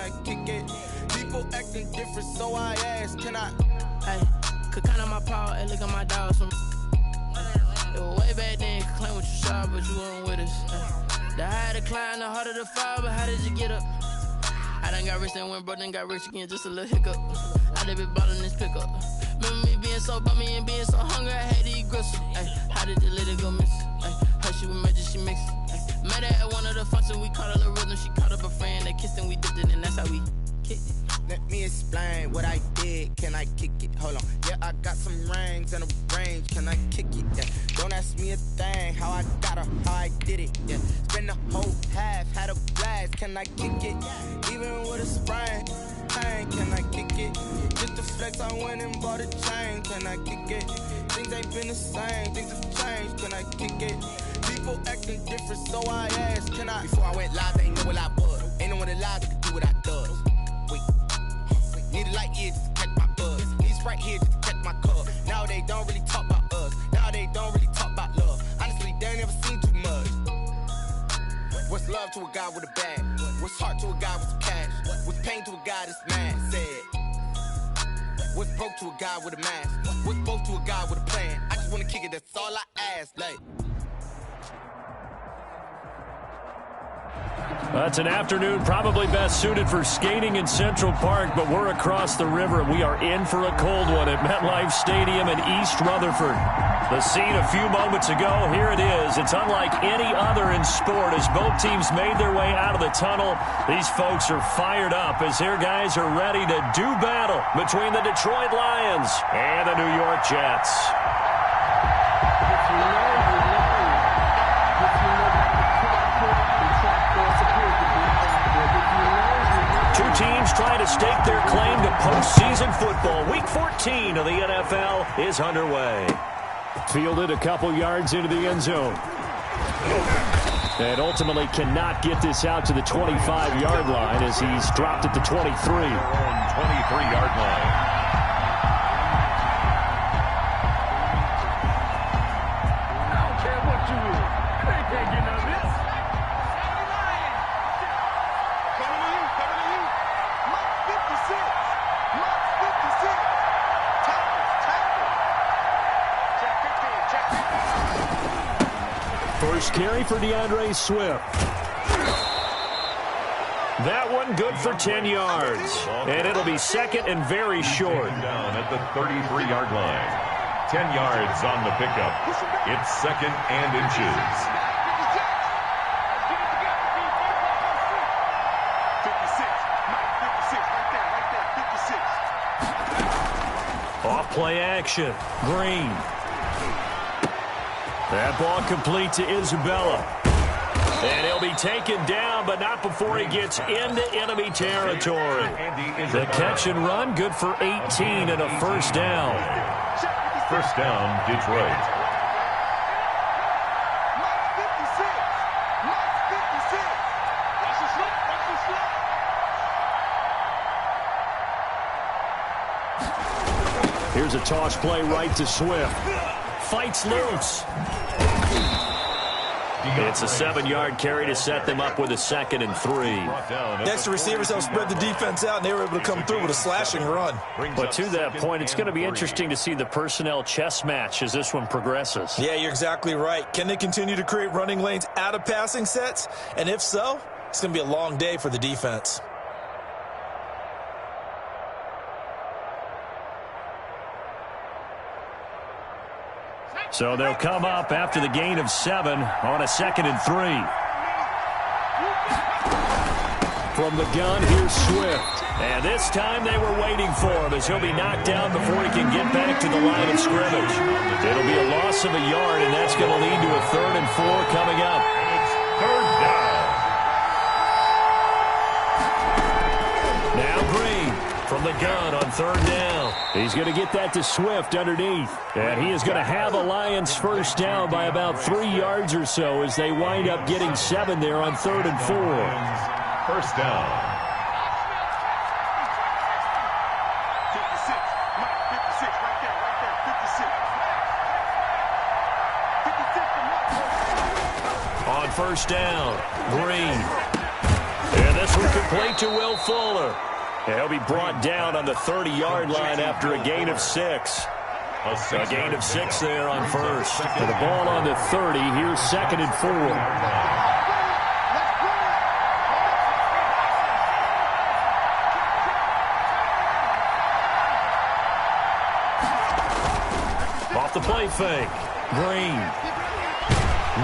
I kick it? People acting different, so I ask, can I? Hey, could count on my power, hey, look at my dogs from. It was way back then, could claim what you saw, but you weren't with us. The higher the climb, the harder the fall, but how did you get up? I done got rich and went broke, then got rich again, just a little hiccup. I done been ballin' this pickup. Remember me being so bummy and being so hungry, I had to eat gristle. Ay, how did the lady go miss? Ay, her she was magic, she mixed. Met her at one of the functions, we caught a little rhythm. She caught up a friend, they kissed and we dipped it, and that's how we kicked it. Let me explain what I did. Can I kick it? Hold on. Yeah, I got some rings and a range. Can I kick it? Yeah. Don't ask me a thing. How I got her, how I did it. Yeah. Spend the whole half, had a blast. Can I kick it? Even with a sprain. Pain, can I kick it? Just to flex, I went and bought a chain. Can I kick it? Things ain't been the same. Things have changed. Can I kick it? People acting different, so I asked, can I? Before I went live, they ain't know what I was. Ain't no one alive that could do what I does. Wait. Need a light year just to catch my buzz. Need Sprite here just to catch my cup. Now they don't really talk about us. Now they don't really talk about love. Honestly, they ain't never seen too much. What's love to a guy with a bag? What's heart to a guy with some cash? What's pain to a guy that's mad? Said. What's broke to a guy with a mask? What's both to a guy with a plan? I just wanna kick it, that's all I ask. Like. It's an afternoon probably best suited for skating in Central Park, but we're across the river and we are in for a cold one at MetLife Stadium in East Rutherford. The scene a few moments ago, here it is. It's unlike any other in sport as both teams made their way out of the tunnel. These folks are fired up as their guys are ready to do battle between the Detroit Lions and the New York Jets. Two teams trying to stake their claim to postseason football. Week 14 of the NFL is underway. Fielded a couple yards into the end zone. And ultimately cannot get this out to the 25-yard line as he's dropped at the 23. 23-yard line. First carry for DeAndre Swift. That one good for 10 yards. And it'll be second and very short. Down at the 33-yard line. 10 yards on the pickup. It's second and inches. 56. Off play action. Green. That ball complete to Isabella. And he'll be taken down, but not before he gets into enemy territory. The catch and run, good for 18 and a first down. First down, Detroit. Here's a toss play right to Swift. Fights loose. It's a 7-yard carry to set them up with a 2nd and 3. Next, the receivers helped spread the defense out, and they were able to come through with a slashing run. But to that point, it's going to be interesting to see the personnel chess match as this one progresses. Yeah, you're exactly right. Can they continue to create running lanes out of passing sets? And if so, it's going to be a long day for the defense. So they'll come up after the gain of 7 on a 2nd and 3. From the gun, here's Swift. And this time they were waiting for him as he'll be knocked down before he can get back to the line of scrimmage. It'll be a loss of a yard, and that's going to lead to a 3rd and 4 coming up. It's 3rd down. Now Green from the gun on 3rd down. He's going to get that to Swift underneath. And he is going to have a Lions first down by about 3 yards or so as they wind up getting 7 there on 3rd and 4. First down. 56. Mike, 56. Right there. 56. On first down, Green. And this one complete to Will Fuller. And he'll be brought down on the 30-yard line after a gain of 6. A gain of 6 there on first. And the ball on the 30. Here's 2nd and 4. Off the play fake. Green.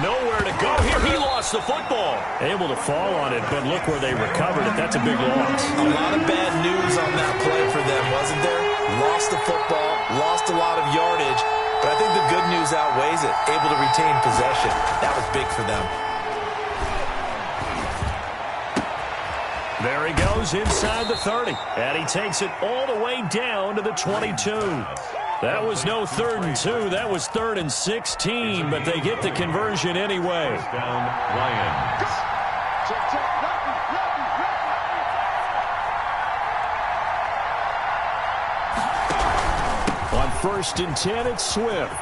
Nowhere to go here. He lost the football. Able to fall on it, but look where they recovered it. That's a big loss. A lot of bad news on that play for them, wasn't there? Lost the football, lost a lot of yardage, but I think the good news outweighs it. Able to retain possession. That was big for them. There he goes inside the 30, and he takes it all the way down to the 22. That was no 3rd and 2. That was 3rd and 16, but they get the conversion anyway. Down Lions. On 1st and 10, it's Swift.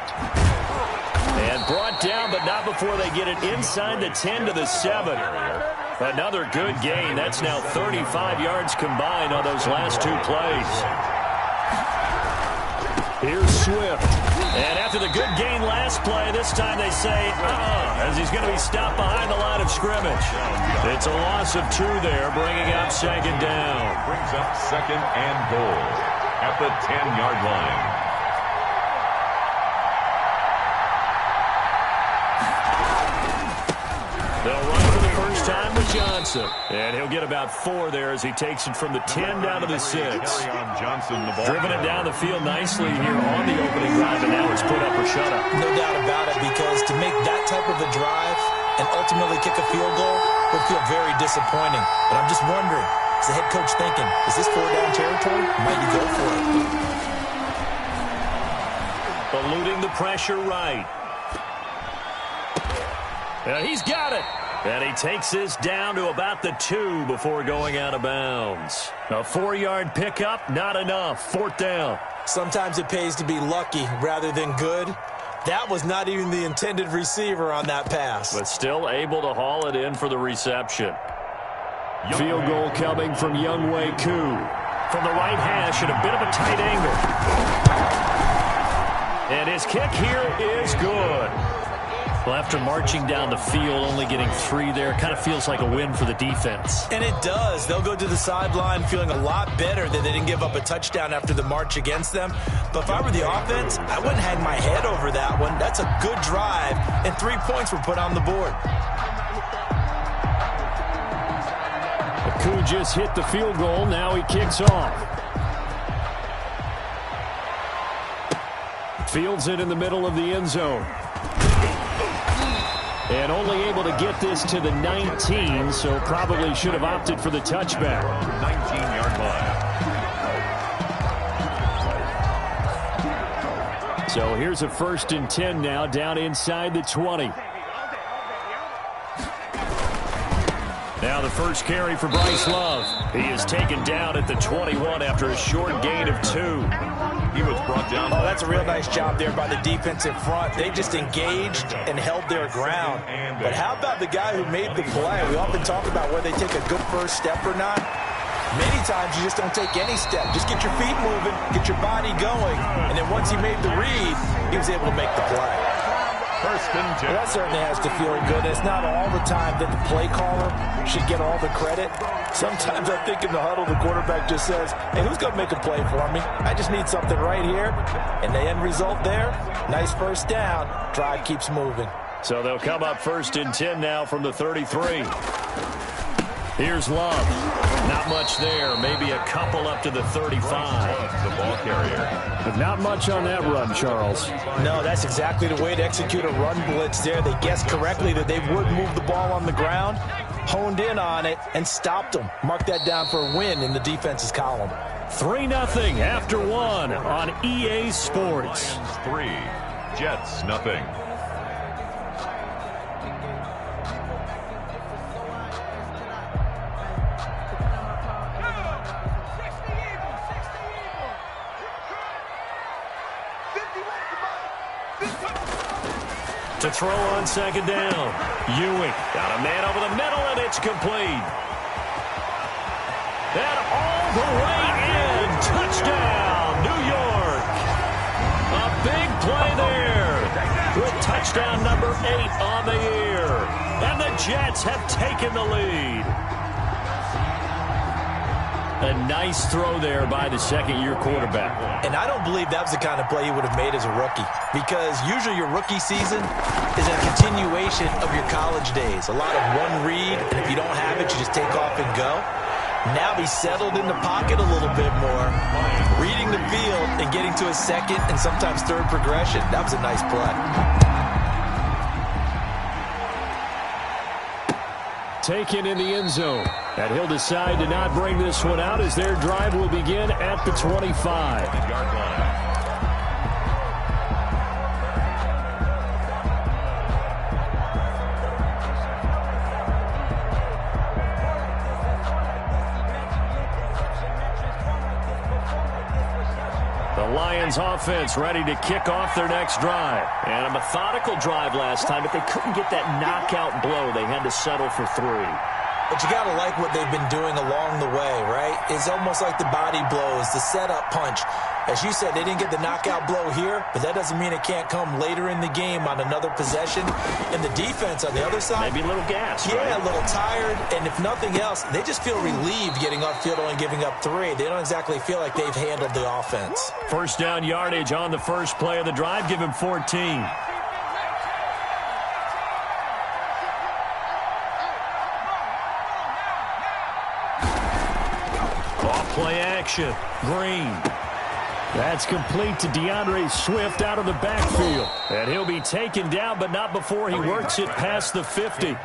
And brought down, but not before they get it inside the 10 to the 7. Another good gain. That's now 35 yards combined on those last 2 plays. Here's Swift. And after the good gain last play, this time they say, as he's going to be stopped behind the line of scrimmage. It's a loss of 2 there, bringing up 2nd down. Brings up 2nd and goal at the 10-yard line. They'll run for the first time with Johnson. And he'll get about 4 there as he takes it from the 10 down to the 6. Johnson, the ball. Driven it down the field nicely here on the opening drive, and now it's put up or shut up. No doubt about it, because to make that type of a drive and ultimately kick a field goal would feel very disappointing. But I'm just wondering, is the head coach thinking, is this 4-down territory? Might you go for it? Eluding the pressure right. And he's got it. And he takes this down to about the 2 before going out of bounds. A 4-yard pickup, not enough. 4th down. Sometimes it pays to be lucky rather than good. That was not even the intended receiver on that pass. But still able to haul it in for the reception. Field goal coming from Younghoe Koo. From the right hash at a bit of a tight angle. And his kick here is good. Well, after marching down the field, only getting 3 there, kind of feels like a win for the defense. And it does. They'll go to the sideline feeling a lot better that they didn't give up a touchdown after the march against them. But if I were the offense, I wouldn't hang my head over that one. That's a good drive, and 3 points were put on the board. Koo just hit the field goal. Now he kicks off. Fields it in the middle of the end zone. And only able to get this to the 19, so probably should have opted for the touchback. 19-yard line. So here's a 1st and 10 now, down inside the 20. Now the first carry for Bryce Love. He is taken down at the 21 after a short gain of 2. He was brought down. Oh, that's a real nice job there by the defensive front. They just engaged and held their ground. But how about the guy who made the play? We often talk about whether they take a good first step or not. Many times you just don't take any step. Just get your feet moving, get your body going, and then once he made the read, he was able to make the play. 1st and 10. Well, that certainly has to feel good. It's not all the time that the play caller should get all the credit. Sometimes I think in the huddle, the quarterback just says, hey, who's going to make a play for me? I just need something right here. And the end result there, nice first down. Drive keeps moving. So they'll come up 1st and 10 now from the 33. Here's Love. Not much there. Maybe a couple up to the 35. The ball carrier. But not much on that run, Charles. No, that's exactly the way to execute a run blitz there. They guessed correctly that they would move the ball on the ground, honed in on it, and stopped them. Mark that down for a win in the defense's column. 3-0 after 1 on EA Sports. Lions 3, Jets nothing. To throw on 2nd down. Ewing got a man over the middle, and it's complete. the way in. Touchdown, New York. A big play there with touchdown number 8 on the year. And the Jets have taken the lead. A nice throw there by the second-year quarterback. And I don't believe that was the kind of play he would have made as a rookie, because usually your rookie season is a continuation of your college days. A lot of one read, and if you don't have it, you just take off and go. Now he's settled in the pocket a little bit more, reading the field and getting to his second and sometimes third progression. That was a nice play. Taken in the end zone. And he'll decide to not bring this one out as their drive will begin at the 25-yard line. The Lions offense ready to kick off their next drive. And a methodical drive last time, but they couldn't get that knockout blow. They had to settle for 3. But you got to like what they've been doing along the way, right? It's almost like the body blows, the setup punch. As you said, they didn't get the knockout blow here, but that doesn't mean it can't come later in the game on another possession. And the defense on the other side, maybe a little gas, yeah, right? A little tired. And if nothing else, they just feel relieved getting off field, only giving up 3. They don't exactly feel like they've handled the offense. First down yardage on the first play of the drive. Give him 14. Play action. Green. That's complete to DeAndre Swift out of the backfield. And he'll be taken down, but not before he works it past the 50.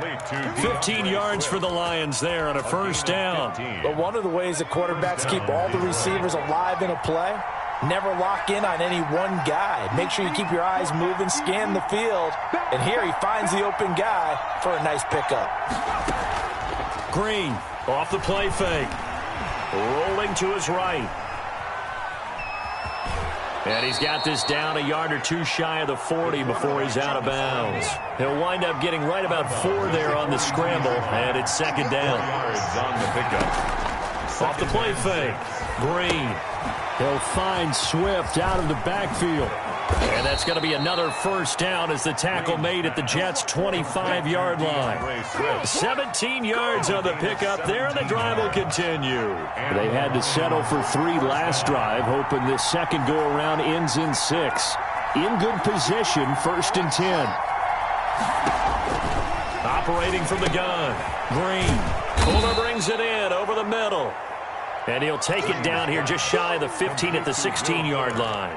15 yards for the Lions there on a first down. But one of the ways that quarterbacks keep all the receivers alive in a play, never lock in on any one guy. Make sure you keep your eyes moving, scan the field. And here he finds the open guy for a nice pickup. Green off the play fake. Rolling to his right. And he's got this down a yard or 2 shy of the 40 before he's out of bounds. He'll wind up getting right about 4 there on the scramble, and it's second down. On the pickup. Off the play fake. Green. He'll find Swift out of the backfield. And that's going to be another first down as the tackle made at the Jets' 25-yard line. 17 yards on the pickup there, and the drive will continue. They had to settle for 3 last drive, hoping this second go-around ends in 6. In good position, 1st and 10. Operating from the gun. Green. Fuller brings it in over the middle. And he'll take it down here just shy of the 15 at the 16-yard line.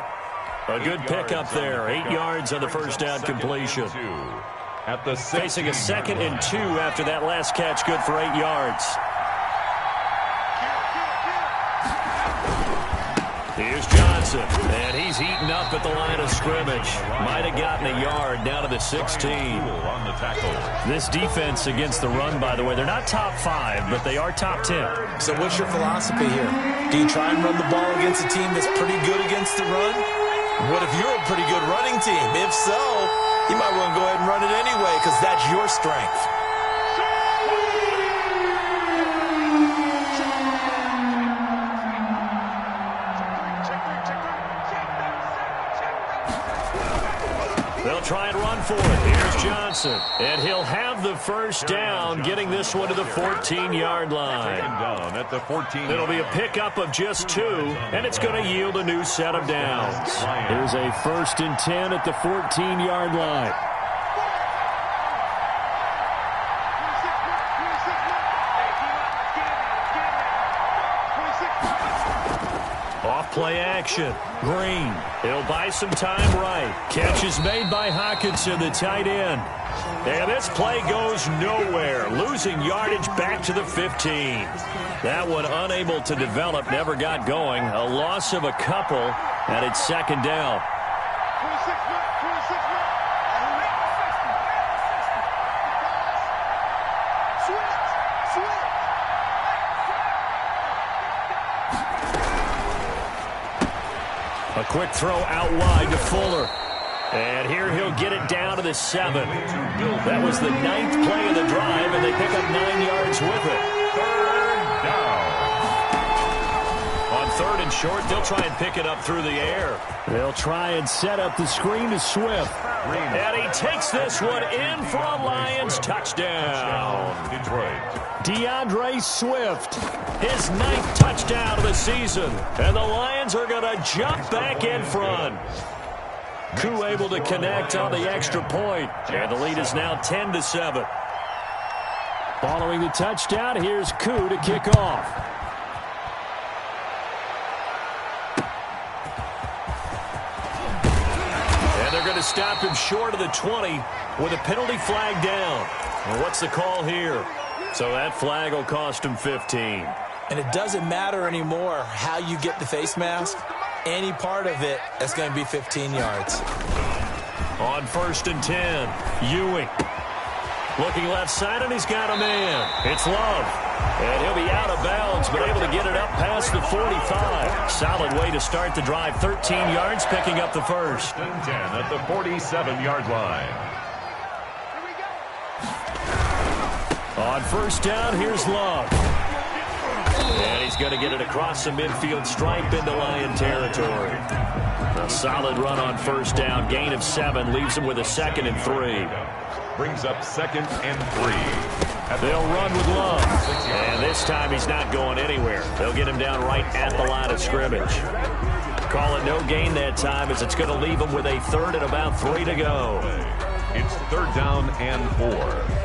A good pickup there. 8 yards on the first down completion. Facing a 2nd and 2 after that last catch. Good for 8 yards. Here's Johnson. And he's eaten up at the line of scrimmage. Might have gotten a yard down to the 16. This defense against the run, by the way, they're not top 5, but they are top 10. So what's your philosophy here? Do you try and run the ball against a team that's pretty good against the run? What if you're a pretty good running team? If so, you might want to go ahead and run it anyway because that's your strength. They'll try and run for it. Here's Johnson. And he'll have the first down, getting this one to the 14-yard line. It'll be a pickup of just 2, and it's going to yield a new set of downs. Here's a 1st and 10 at the 14-yard line. Play action. Green. He'll buy some time right. Catch is made by Hawkinson, the tight end. And this play goes nowhere. Losing yardage back to the 15. That one unable to develop, never got going. A loss of a couple, and it's second down. A quick throw out wide to Fuller. And here he'll get it down to the 7. That was the 9th play of the drive, and they pick up 9 yards with it. 3rd down. third and short. They'll try and pick it up through the air. They'll try and set up the screen to Swift. And he takes this one in for a Lions touchdown. Detroit. DeAndre Swift. His 9th touchdown of the season. And the Lions are going to jump back in front. Koo able to connect on the extra point. And the lead is now 10-7. Following the touchdown, here's Koo to kick off. And they're going to stop him short of the 20 with a penalty flag down. And what's the call here? So that flag will cost him 15. And it doesn't matter anymore how you get the face mask. Any part of it, that's going to be 15 yards. On 1st and 10, Ewing. Looking left side, and he's got a man. It's Love. And he'll be out of bounds, but able to get it up past the 45. Solid way to start the drive. 13 yards, picking up the first. 10 at the 47-yard line. On 1st down, here's Love. And he's going to get it across the midfield stripe into Lion territory. A solid run on 1st down. Gain of 7 leaves him with a 2nd and 3. Brings up 2nd and 3. They'll run with Love. And this time he's not going anywhere. They'll get him down right at the line of scrimmage. Call it no gain that time as it's going to leave him with a 3rd and about 3 to go. It's 3rd down and 4.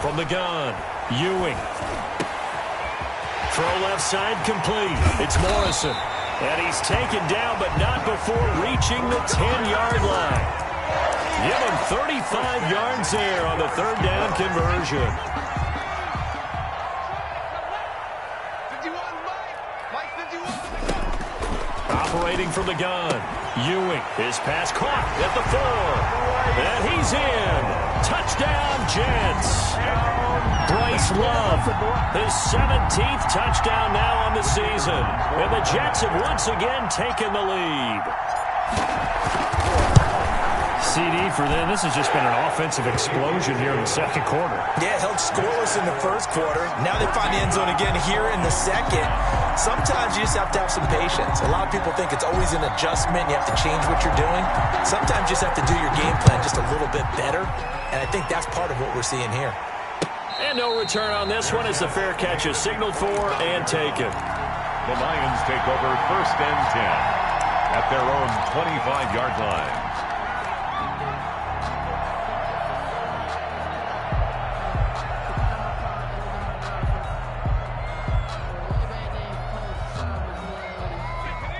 From the gun, Ewing. Throw left side complete. It's Morrison. And he's taken down, but not before reaching the 10-yard line. Give him 35 yards there on the 3rd down conversion. Operating from the gun, Ewing. His pass caught at the 4. And he's in. Touchdown, Jets. Bryce Love, his 17th touchdown now on the season. And the Jets have once again taken the lead. CD for them. This has just been an offensive explosion here in the 2nd quarter. Yeah, held scoreless in the 1st quarter. Now they find the end zone again here in the 2nd. Sometimes you just have to have some patience. A lot of people think it's always an adjustment. You have to change what you're doing. Sometimes you just have to do your game plan just a little bit better. And I think that's part of what we're seeing here. And no return on this one as the fair catch is signaled for and taken. The Lions take over 1st and 10 at their own 25-yard line.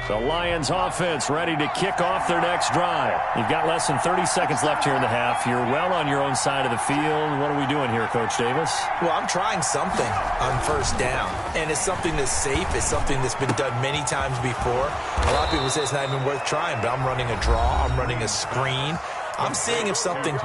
The Lions offense ready to kick off their next drive. You've got less than 30 seconds left here in the half. You're well on your own side of the field. What are we doing here, Coach Davis? Well, I'm trying something on 1st down. And it's something that's safe. It's something that's been done many times before. A lot of people say it's not even worth trying, but I'm running a draw. I'm running a screen. I'm seeing if something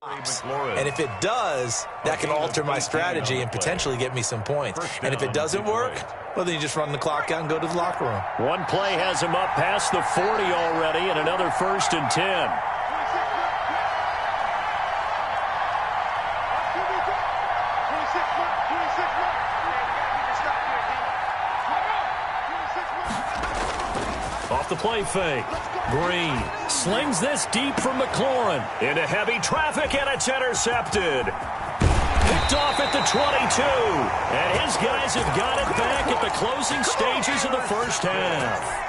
And if it does, that can alter my strategy and potentially get me some points. And if it doesn't work, well, then you just run the clock out and go to the locker room. One play has him up past the 40 already, and another 1st and 10. Off the play fake. Green slings this deep from McLaurin into heavy traffic, and it's intercepted. Picked off at the 22. And his guys have got it back at the closing stages of the first half.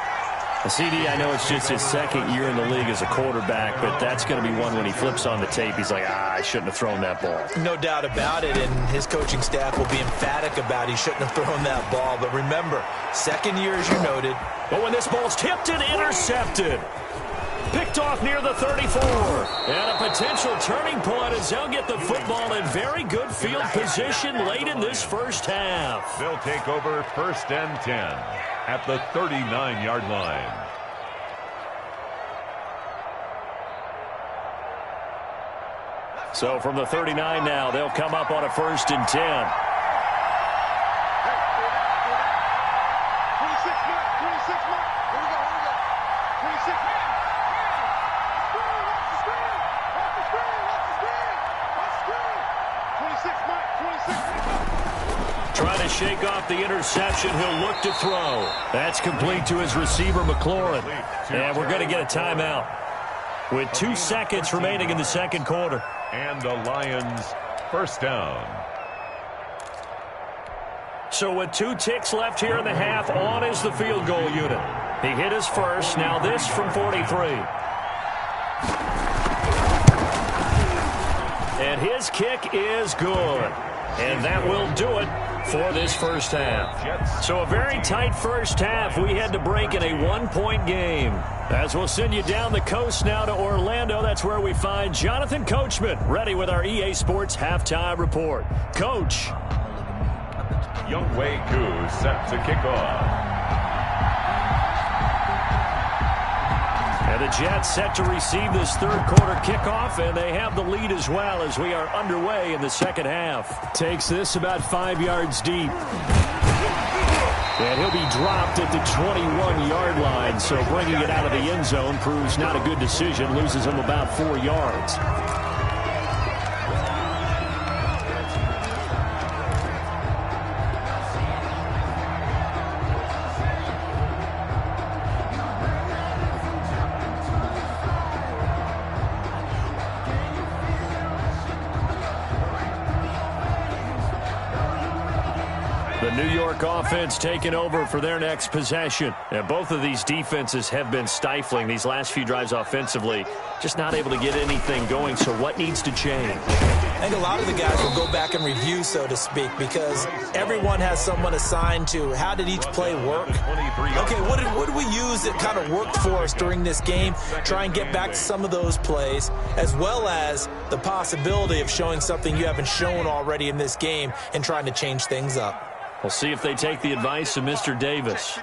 CD, I know it's just his 2nd year in the league as a quarterback, but that's going to be one when he flips on the tape. He's like, I shouldn't have thrown that ball. No doubt about it, and his coaching staff will be emphatic about he shouldn't have thrown that ball. But remember, 2nd year, as you noted. But when this ball's tipped and intercepted. Picked off near the 34. And a potential turning point as they'll get the football in very good field position late in this first half. They'll take over 1st and 10 at the 39-yard line. So from the 39 now, they'll come up on a 1st and 10. Trying to shake off the interception. He'll look to throw. That's complete to his receiver, McLaurin. And we're going to get a timeout with 2 seconds remaining in the 2nd quarter. And the Lions 1st down. So with 2 ticks left here in the half, on is the field goal unit. He hit his first. Now this from 43. And his kick is good. And that will do it for this first half. So a very tight first half. We had to break in a 1-point game. As we'll send you down the coast now to Orlando, that's where we find Jonathan Coachman ready with our EA Sports halftime report. Coach. Younghoe Koo set to kick off. And the Jets set to receive this 3rd quarter kickoff, and they have the lead as well as we are underway in the 2nd half. Takes this about 5 yards deep. And he'll be dropped at the 21-yard line, so bringing it out of the end zone proves not a good decision. Loses him about 4 yards. The New York offense taking over for their next possession. And both of these defenses have been stifling these last few drives offensively. Just not able to get anything going, so what needs to change? I think a lot of the guys will go back and review, so to speak, because everyone has someone assigned to how did each play work. Okay, what did we use that kind of worked for us during this game? Try and get back to some of those plays, as well as the possibility of showing something you haven't shown already in this game and trying to change things up. We'll see if they take the advice of Mr. Davis.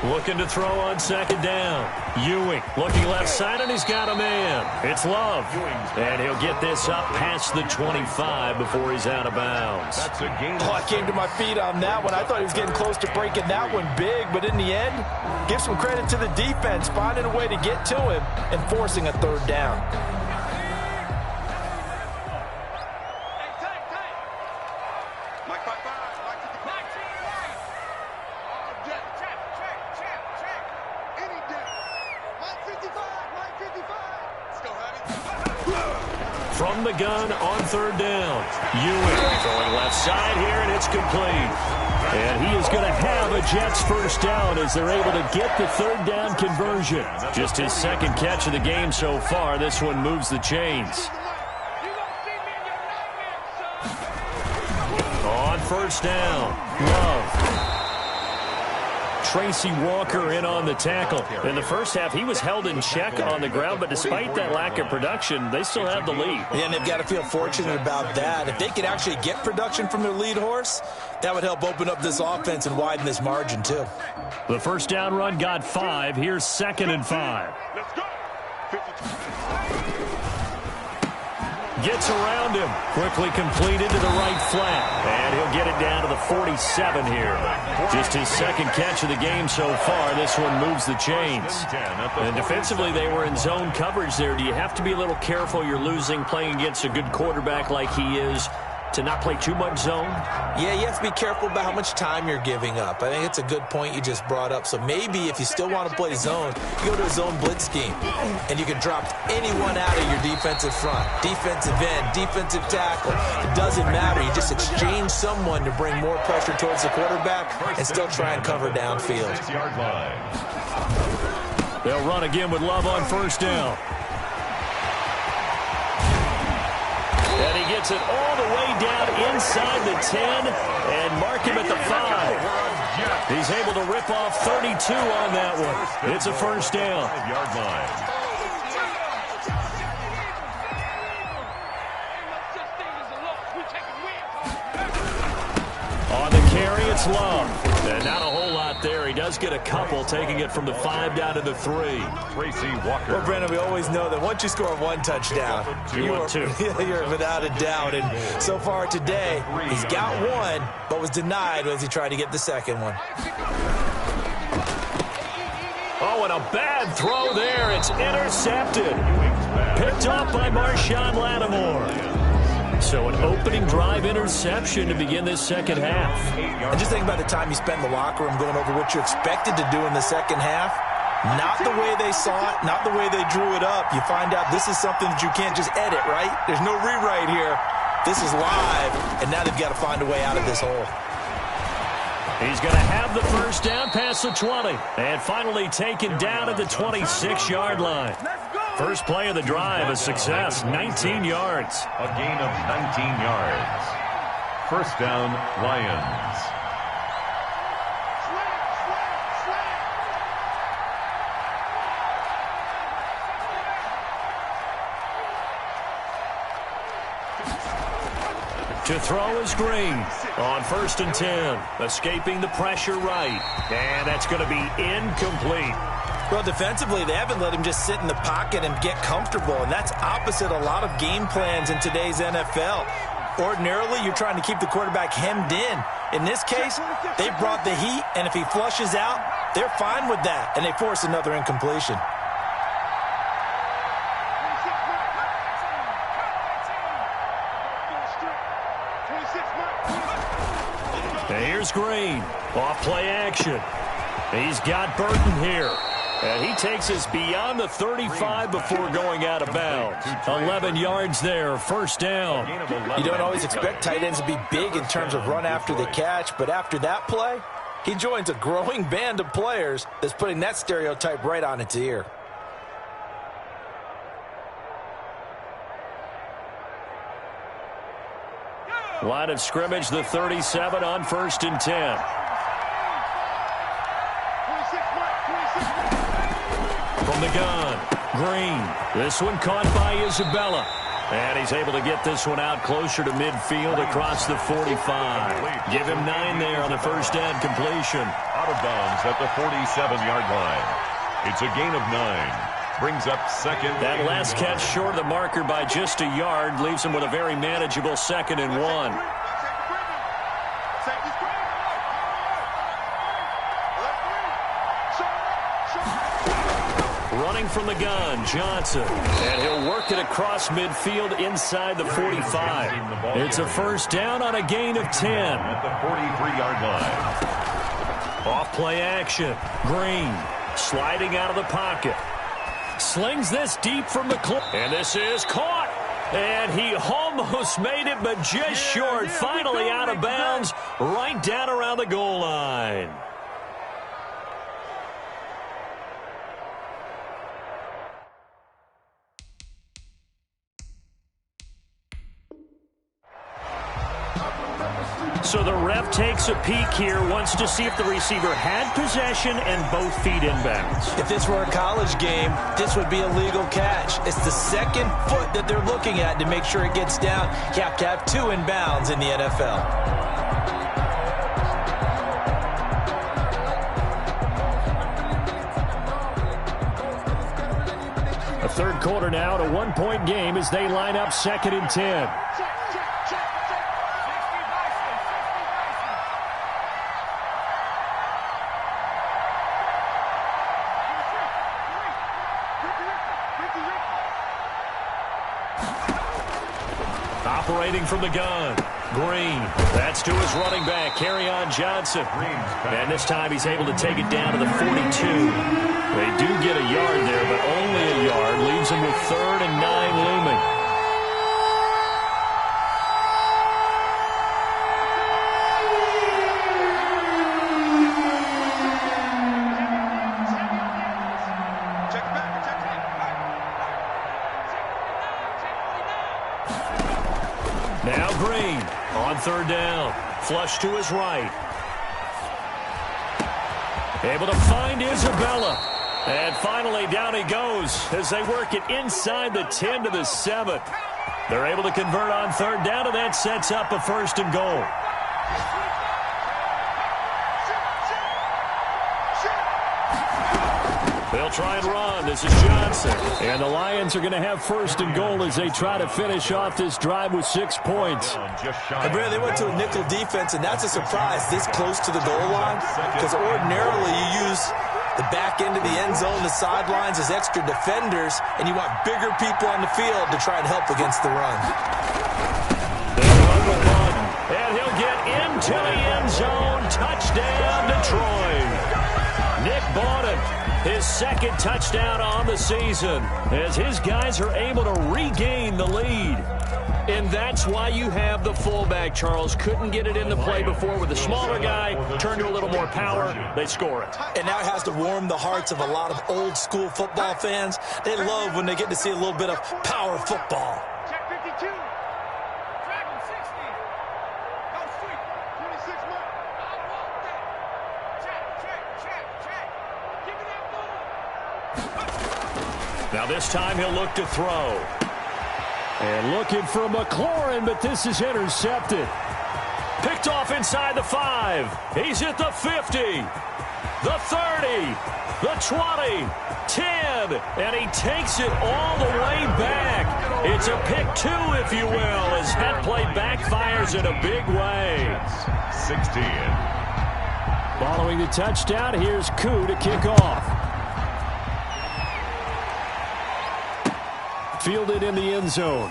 Looking to throw on 2nd down. Ewing looking left side, and he's got a man. It's Love. And he'll get this up past the 25 before he's out of bounds. Oh, I came to my feet on that one. I thought he was getting close to breaking that one big, but in the end, give some credit to the defense, finding a way to get to him and forcing a 3rd down. From the gun on 3rd down. Ewing throwing left side here, and it's complete. And he is going to have a Jets 1st down as they're able to get the 3rd down conversion. Just his 2nd catch of the game so far. This one moves the chains. On 1st down, Love. Tracy Walker in on the tackle. In the first half, he was held in check on the ground, but despite that lack of production, they still have the lead. Yeah, and they've got to feel fortunate about that. If they could actually get production from their lead horse, that would help open up this offense and widen this margin, too. The 1st down run got 5. Here's 2nd and 5. Let's go. Gets around him. Quickly completed to the right flat. And he'll get it down to the 47 here. Just his second catch of the game so far. This one moves the chains. And defensively, they were in zone coverage there. Do you have to be a little careful? You're losing playing against a good quarterback like he is to not play too much zone? Yeah, you have to be careful about how much time you're giving up. I think it's a good point you just brought up. So maybe if you still want to play zone, you go to a zone blitz scheme, and you can drop anyone out of your defensive front, defensive end, defensive tackle. It doesn't matter. You just exchange someone to bring more pressure towards the quarterback and still try and cover downfield. They'll run again with Love on first down. And he gets it all the way down inside the 10 and mark him at the 5. He's able to rip off 32 on that one. It's a first down. On the carry, it's Love. And not a whole lot there. He does get a couple, taking it from the 5 down to the 3. Tracy Walker. Well, Brandon, we always know that once you score one touchdown, you're without a doubt. And so far today, he's got one, but was denied as he tried to get the second one. Oh, and a bad throw there. It's intercepted. Picked off by Marshawn Lattimore. So an opening drive interception to begin this second half. And just think about the time you spent in the locker room going over what you expected to do in the second half. Not the way they saw it, not the way they drew it up. You find out this is something that you can't just edit, right? There's no rewrite here. This is live, and now they've got to find a way out of this hole. He's going to have the first down past the 20. And finally taken down at the 26-yard line. First play of the drive, a success, 19 yards. A gain of 19 yards. First down, Lions. To throw is Green on 1st and 10. Escaping the pressure right. And that's going to be incomplete. Well, defensively, they haven't let him just sit in the pocket and get comfortable, and that's opposite a lot of game plans in today's NFL. Ordinarily, you're trying to keep the quarterback hemmed in. In this case, they brought the heat, and if he flushes out, they're fine with that, and they force another incompletion. And here's Green. Off play action. He's got Burton here. And he takes us beyond the 35 before going out of bounds. 11 yards there, first down. You don't always expect tight ends to be big in terms of run after the catch, but after that play, he joins a growing band of players that's putting that stereotype right on its ear. Line of scrimmage, the 37 on 1st and 10. From the gun, Green. This one caught by Isabella. And he's able to get this one out closer to midfield across the 45. Give him 9 there on the first down completion. Out of bounds at the 47-yard line. It's a gain of 9. Brings up second. That last catch short of the marker by just a yard leaves him with a very manageable 2nd and 1. Running from the gun, Johnson. And he'll work it across midfield inside the 45. It's a first down on a gain of 10. At the 43-yard line. Off play action. Green sliding out of the pocket. Slings this deep from the clip. And this is caught. And he almost made it, but just short. Finally out of bounds, right down around the goal line. So the ref takes a peek here, wants to see if the receiver had possession and both feet inbounds. If this were a college game, this would be a legal catch. It's the second foot that they're looking at to make sure it gets down. You have to have 2 inbounds in the NFL. A Third quarter now at a one-point game as they line up 2nd and 10. Operating from the gun. Green. That's to his running back, Kerryon Johnson. And this time he's able to take it down to the 42. They do get a yard there, but only a yard. Leaves him with 3rd and 9 looming. Now Green on 3rd down. Flush to his right. Able to find Isabella. And finally down he goes as they work it inside the 10 to the 7. They're able to convert on 3rd down, and that sets up a 1st and goal. They'll try and run. This is Johnson. And the Lions are going to have 1st and goal as they try to finish off this drive with 6 points. And Brad, they went to a nickel defense, and that's a surprise this close to the goal line, because ordinarily you use the back end of the end zone, the sidelines as extra defenders, and you want bigger people on the field to try and help against the run. They'll run with Madden, and he'll get into the end zone. Touchdown, Detroit. Nick Bawden, his 2nd touchdown on the season, as his guys are able to regain the lead. And that's why you have the fullback, Charles. Couldn't get it into play before with the smaller guy. Turned to a little more power. They score it. And now it has to warm the hearts of a lot of old-school football fans. They love when they get to see a little bit of power football. Check 52. Dragon 60. Go street. 26 more. I want that. Check. Give me that ball. Now this time he'll look to throw. And looking for McLaurin, but this is intercepted. Picked off inside the 5. He's at the 50, the 30, the 20, 10, and he takes it all the way back. It's a pick 2, if you will, as that play backfires in a big way. 16. Following the touchdown, here's Koo to kick off. Fielded in the end zone.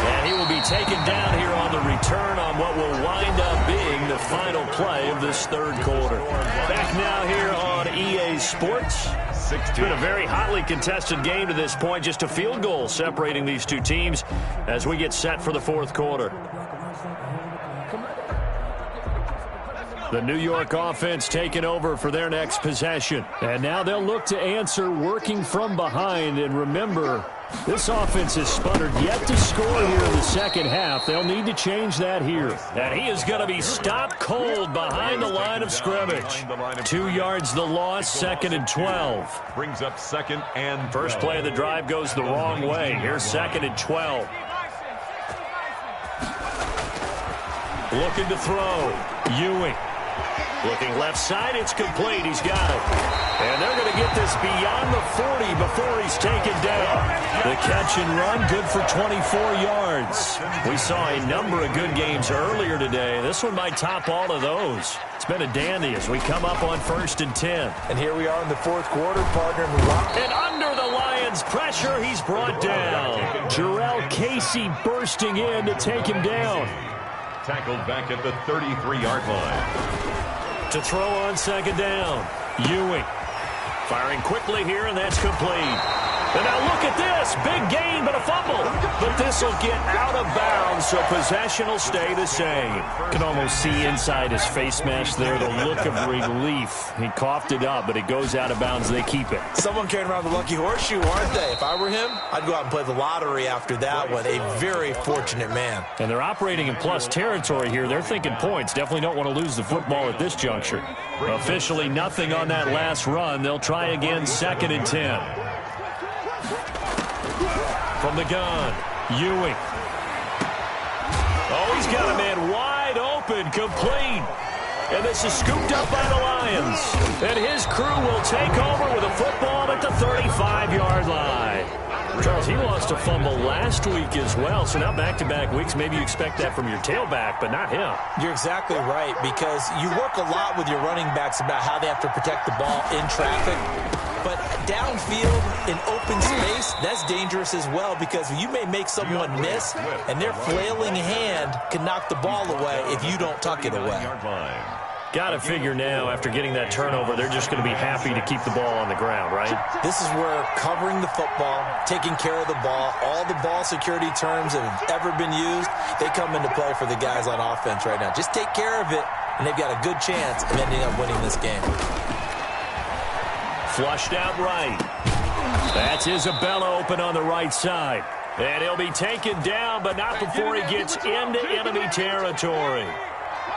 And he will be taken down here on the return on what will wind up being the final play of this 3rd quarter. Back now here on EA Sports. It's been a very hotly contested game to this point. Just a field goal separating these two teams as we get set for the 4th quarter. The New York offense taking over for their next possession. And now they'll look to answer working from behind. And remember, this offense has sputtered yet to score here in the 2nd half. They'll need to change that here. And he is going to be stopped cold behind the line of scrimmage. 2 yards the loss, 2nd and 12. Brings up 2nd and 12. First play of the drive goes the wrong way. Here's 2nd and 12. Looking to throw. Ewing. Looking left side, it's complete. He's got it. And they're going to get this beyond the 40 before he's taken down. The catch and run, good for 24 yards. We saw a number of good games earlier today. This one might top all of those. It's been a dandy as we come up on 1st and 10. And here we are in the 4th quarter, partner. And under the Lions' pressure, he's brought down. Jarrell Casey bursting in to take him down. Tackled back at the 33-yard line. To throw on 2nd down. Ewing firing quickly here, and that's complete. And now look at this. Big gain, but a fumble. But this will get out of bounds, so possession will stay the same. Can almost see inside his face mask there the look of relief. He coughed it up, but it goes out of bounds. They keep it. Someone carrying around the lucky horseshoe, aren't they? If I were him, I'd go out and play the lottery after that one. A very fortunate man. And they're operating in plus territory here. They're thinking points. Definitely don't want to lose the football at this juncture. Officially nothing on that last run. They'll try again, 2nd and 10. From the gun, Ewing. Oh, he's got a man wide open, complete. And this is scooped up by the Lions. And his crew will take over with a football at the 35-yard line. Charles, he lost a fumble last week as well, so now back-to-back weeks, maybe you expect that from your tailback, but not him. You're exactly right, because you work a lot with your running backs about how they have to protect the ball in traffic. But downfield in open space, that's dangerous as well, because you may make someone miss, and their flailing hand can knock the ball away if you don't tuck it away. Got to figure now, after getting that turnover, they're just going to be happy to keep the ball on the ground, right? This is where covering the football, taking care of the ball, all the ball security terms that have ever been used, they come into play for the guys on offense right now. Just take care of it, and they've got a good chance of ending up winning this game. Flushed out right. That's Isabella open on the right side. And he'll be taken down, but not before he gets into enemy territory.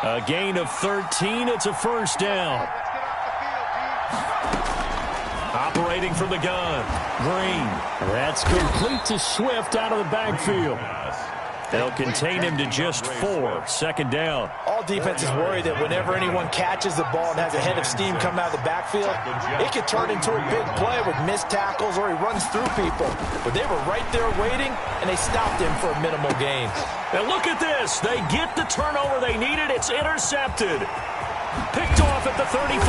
A gain of 13. It's a first down. Operating from the gun. Green. That's complete to Swift out of the backfield. They'll contain him to just 4. Second down. All defenses worry that whenever anyone catches the ball and has a head of steam come out of the backfield, it could turn into a big play with missed tackles or he runs through people. But they were right there waiting, and they stopped him for a minimal gain. And look at this. They get the turnover they needed. It's intercepted. Picked off at the 35.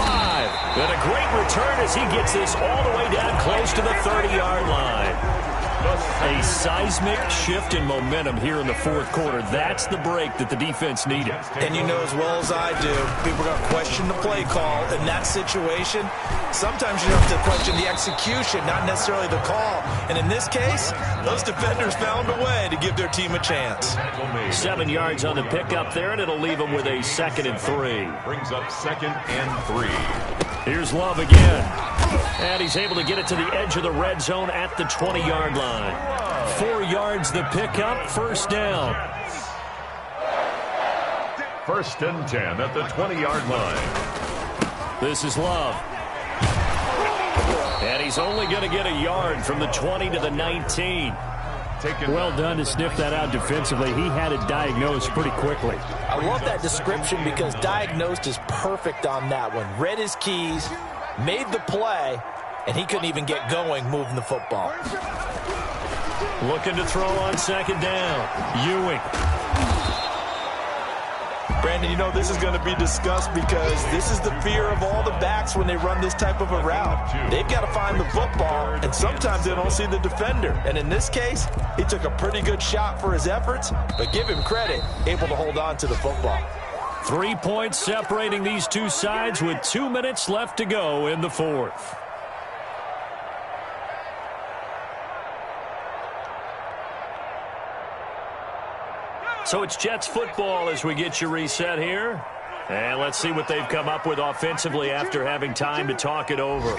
And a great return as he gets this all the way down close to the 30-yard line. A seismic shift in momentum here in the fourth quarter. That's the break that the defense needed. And you know as well as I do, people are going to question the play call in that situation. Sometimes you have to question the execution, not necessarily the call. And in this case, those defenders found a way to give their team a chance. 7 yards on the pickup there, and it'll leave them with a 2nd and 3. Brings up 2nd and 3. Here's Love again. And he's able to get it to the edge of the red zone at the 20-yard line. 4 yards the pickup, first down. 1st and 10 at the 20-yard line. This is Love. And he's only going to get a yard from the 20 to the 19. Well done to sniff that out defensively. He had it diagnosed pretty quickly. I love that description because diagnosed is perfect on that one. Read his keys, made the play, and he couldn't even get going moving the football. Looking to throw on 2nd down. Ewing. Brandon, you know this is going to be discussed because this is the fear of all the backs when they run this type of a route. They've got to find the football, and sometimes they don't see the defender. And in this case, he took a pretty good shot for his efforts, but give him credit, able to hold on to the football. 3 points separating these two sides with 2 minutes left to go in the fourth. So it's Jets football as we get you reset here. And let's see what they've come up with offensively after having time to talk it over.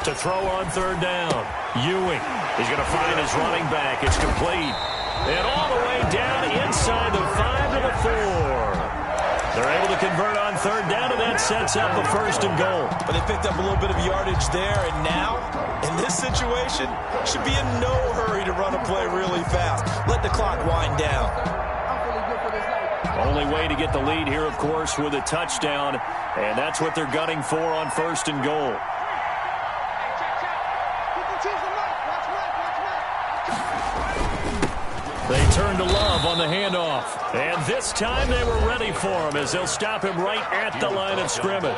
To throw on 3rd down. Ewing is going to find his running back. It's complete. And all the way down inside the 5 to the 4. They're able to convert on 3rd down, and that sets up a 1st and goal. But they picked up a little bit of yardage there, and now, in this situation, should be in no hurry to run a play really fast. Let the clock wind down. Only way to get the lead here, of course, with a touchdown, and that's what they're gunning for on 1st and goal. They turn to Love on the handoff. And this time they were ready for him as they'll stop him right at the line of scrimmage.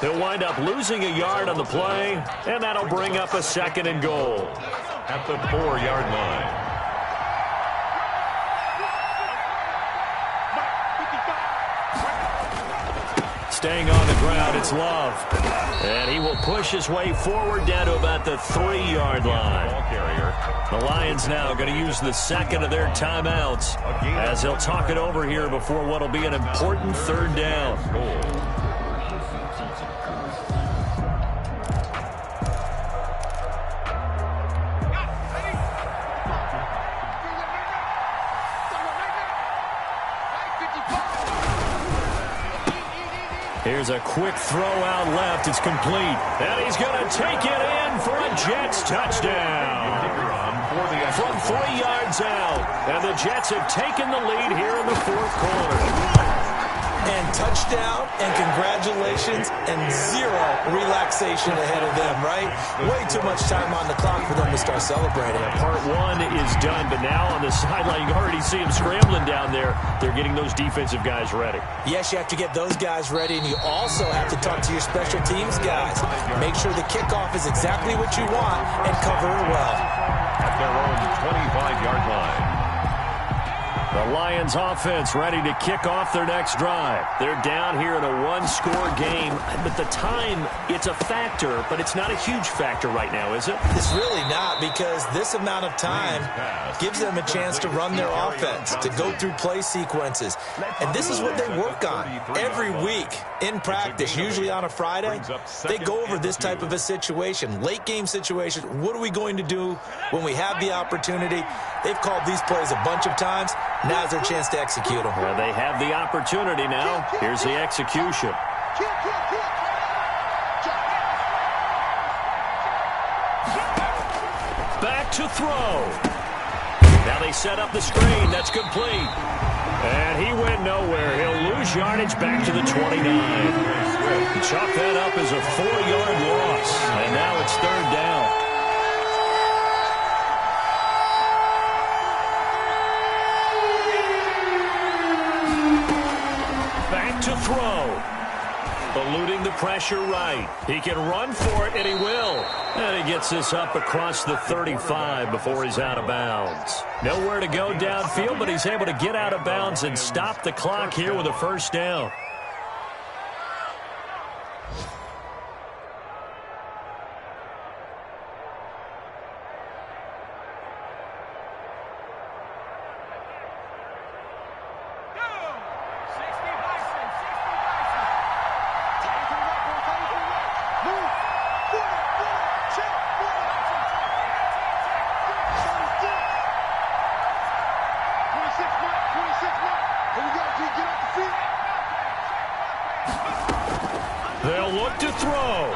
They'll wind up losing a yard on the play, and that'll bring up a 2nd and goal. At the 4-yard line. Staying on the ground, it's Love. And he will push his way forward down to about the 3-yard line. The Lions now going to use the 2nd of their timeouts as they'll talk it over here before what will be an important 3rd down. Here's a quick throw out left. It's complete. And he's going to take it in for a Jets touchdown. from 3 yards out. And the Jets have taken the lead here in the fourth quarter. And touchdown, and congratulations, and zero relaxation ahead of them, right? Way too much time on the clock for them to start celebrating. Part one is done, but now on the sideline, you already see them scrambling down there. They're getting those defensive guys ready. Yes, you have to get those guys ready, and you also have to talk to your special teams guys. Make sure the kickoff is exactly what you want and cover it well. At their own 25-yard line. The Lions offense ready to kick off their next drive. They're down here in a one-score game, but the time, it's a factor, but it's not a huge factor right now, is it? It's really not, because this amount of time gives them a chance to run their offense, to go through play sequences. And this is what they work on every week in practice, usually on a Friday. They go over this type of a situation, late-game situation. What are we going to do when we have the opportunity? They've called these plays a bunch of times. Now's their chance to execute them. Well, they have the opportunity now. Here's the execution. Back to throw. Now they set up the screen. That's complete. And he went nowhere. He'll lose yardage back to the 29. Chalk that up as a 4-yard loss. And now it's third down. To throw. Eluding the pressure right. He can run for it, and he will. And he gets this up across the 35 before he's out of bounds. Nowhere to go downfield, but he's able to get out of bounds and stop the clock here with a first down. They'll look to throw.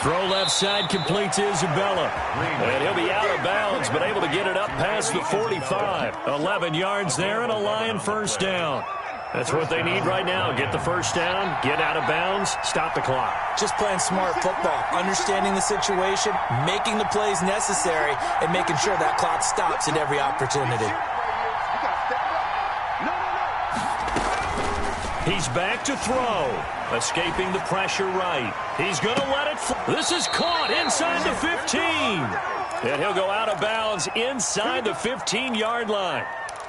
Throw left side complete to Isabella. And he'll be out of bounds, but able to get it up past the 45. 11 yards there and a Lion first down. That's what they need right now. Get the first down, get out of bounds, stop the clock. Just playing smart football, understanding the situation, making the plays necessary, and making sure that clock stops at every opportunity. He's back to throw. Escaping the pressure right. He's going to let it fly. This is caught inside the 15. And he'll go out of bounds inside the 15-yard line.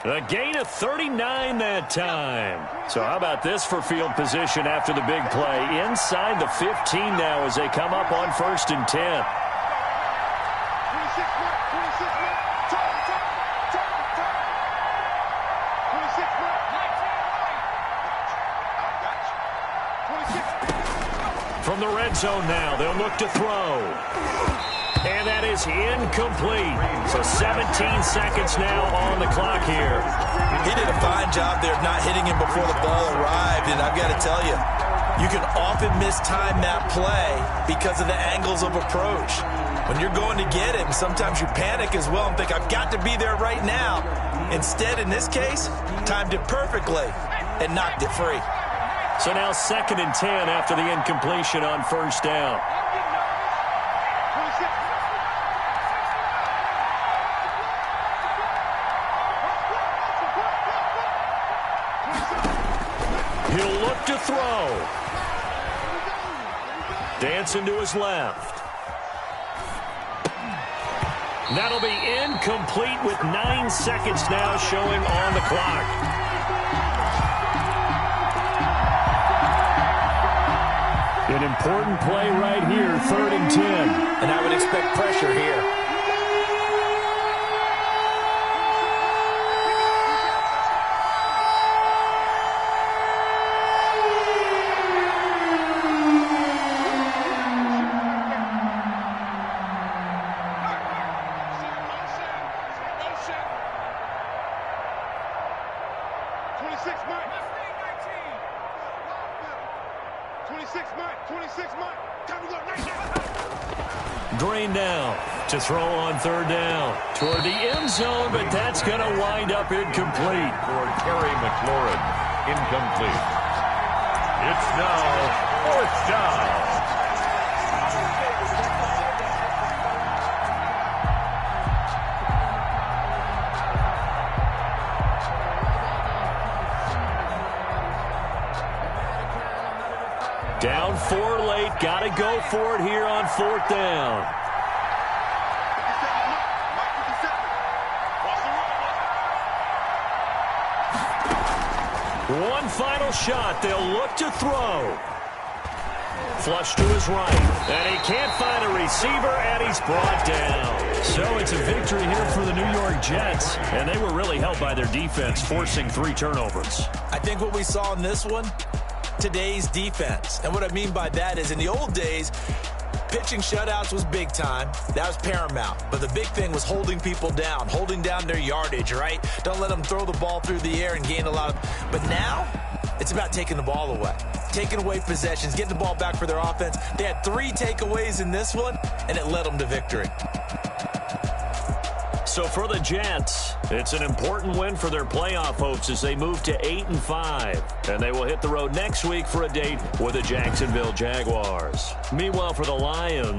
A gain of 39 that time. So how about this for field position after the big play? Inside the 15 now as they come up on 1st and 10. From the red zone now, they'll look to throw. And that is incomplete. So 17 seconds now on the clock here. He did a fine job there of not hitting him before the ball arrived. And I've got to tell you, you can often mistime that play because of the angles of approach. When you're going to get him, sometimes you panic as well and think, I've got to be there right now. Instead, in this case, timed it perfectly and knocked it free. So now 2nd and 10 after the incompletion on first down. He'll look to throw. Dancing to his left. That'll be incomplete with 9 seconds now showing on the clock. An important play right here, 3rd and 10. And I would expect pressure here. 26 months. Time to go. Nice. Green now to throw on third down. Toward the end zone, but that's going to wind up incomplete. For Terry McLaurin, incomplete. It's now fourth down. Down 4 late. Got to go for it here on fourth down. One final shot. They'll look to throw. Flush to his right. And he can't find a receiver, and he's brought down. So it's a victory here for the New York Jets. And they were really helped by their defense, forcing 3 turnovers. I think what we saw in this one, today's defense. And what I mean by that is in the old days, pitching shutouts was big time. That was paramount. But the big thing was holding people down, holding down their yardage, right? Don't let them throw the ball through the air and gain a lot of... But now, it's about taking the ball away. Taking away possessions, getting the ball back for their offense. They had 3 takeaways in this one, and it led them to victory. So for the Jets, it's an important win for their playoff hopes as they move to 8-5. And they will hit the road next week for a date with the Jacksonville Jaguars. Meanwhile, for the Lions,